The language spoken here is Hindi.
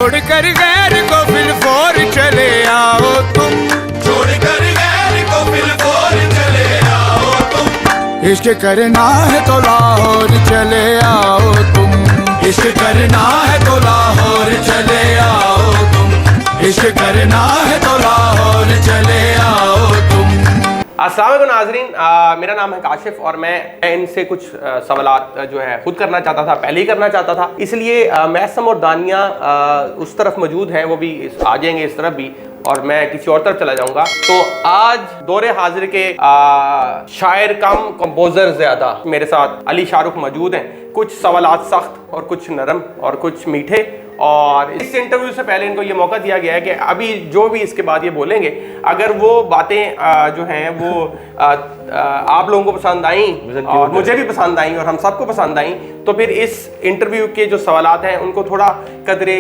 छोड़कर गैर को फिलफोर चले आओ तुम, छोड़कर गैर को फिलफोर चले आओ तुम। इश्क करना है तो लाहौर चले आओ तुम, इश्क करना है तो लाहौर चले आओ तुम। इश्क करना है तो लाहौर चले आओ तुम। अस्सलाम वालेकुम नाज़रीन, मेरा नाम है काशिफ और मैं इनसे कुछ सवालात जो है खुद करना चाहता था, पहले ही करना चाहता था, इसलिए मैसम और दानिया उस तरफ मौजूद हैं, वो भी आ जाएंगे इस तरफ भी, और मैं किसी और तरफ चला जाऊंगा। तो आज दौरे हाजिर के शायर कम कंपोजर ज़्यादा मेरे साथ अली शाहरुख मौजूद हैं। कुछ सवालात सख्त और कुछ नरम और कुछ मीठे, और इस इंटरव्यू से पहले इनको ये मौका दिया गया है कि अभी जो भी इसके बाद ये बोलेंगे, अगर वो बातें जो हैं वो आप लोगों को पसंद आई और मुझे भी पसंद आई और हम सबको पसंद आई, तो फिर इस इंटरव्यू के जो सवालात हैं उनको थोड़ा कदरे